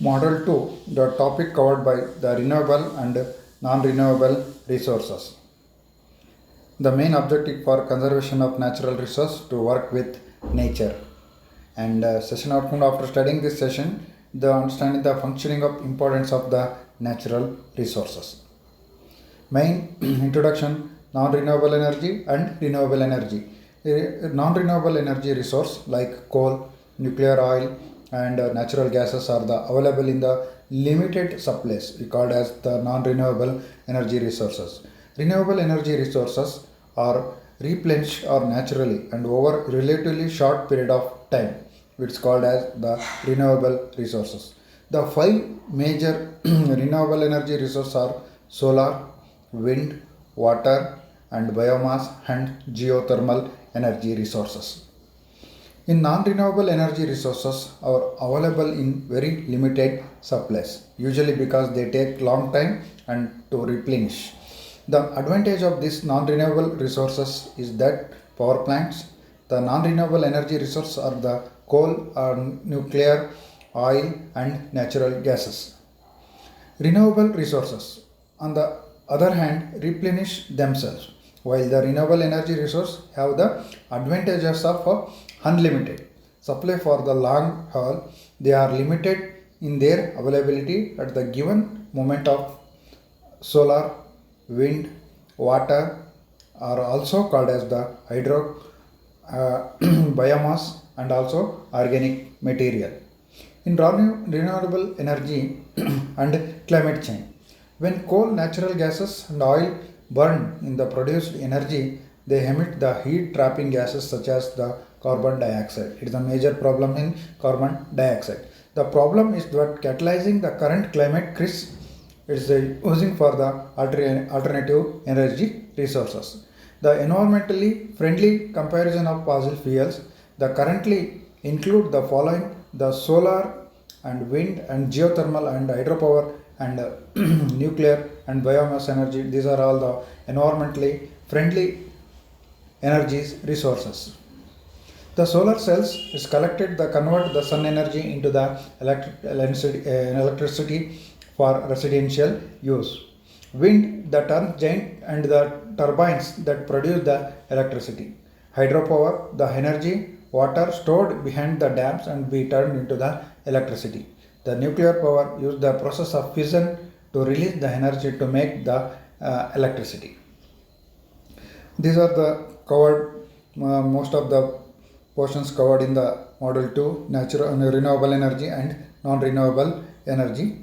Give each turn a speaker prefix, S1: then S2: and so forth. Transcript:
S1: Model 2, the topic covered by the renewable and non-renewable resources. The main objective for conservation of natural resource to work with nature. And session outcome after studying this session, the understanding the functioning of importance of the natural resources. Main introduction, non-renewable energy and renewable energy. Non-renewable energy resource like coal, nuclear oil and natural gases are the available in the limited supplies. We called as the non-renewable energy resources. Renewable energy resources are replenished or naturally and over relatively short period of time, which is called as the renewable resources. The five major renewable energy resources are solar, wind, water and biomass and geothermal energy resources. In non-renewable energy resources are available in very limited supplies, usually because they take long time and to replenish. The advantage of these non-renewable resources is that power plants, the non-renewable energy resources are the coal, nuclear, oil and natural gases. Renewable resources, on the other hand, replenish themselves, while the renewable energy resource have the advantages of unlimited supply for the long haul. They are limited in their availability at the given moment of solar, wind, water are also called as the hydro, biomass and also organic material. In renewable energy and climate change, when coal, natural gases and oil burn in the produced energy, they emit the heat trapping gases such as the carbon dioxide. It is a major problem in carbon dioxide. The problem is that catalyzing the current climate crisis is using for the alternative energy resources. The environmentally friendly comparison of fossil fuels, the currently include the following: the solar and wind and geothermal and hydropower and nuclear and biomass energy. These are all the environmentally friendly energies resources. The solar cells is collected the convert the sun energy into the electricity for residential use. Wind the giant and the turbines that produce the electricity. Hydropower the energy water stored behind the dams and be turned into the electricity. The nuclear power use the process of fission to release the energy to make the electricity. These are the covered most of the portions covered in the model 2 natural renewable energy and non renewable energy.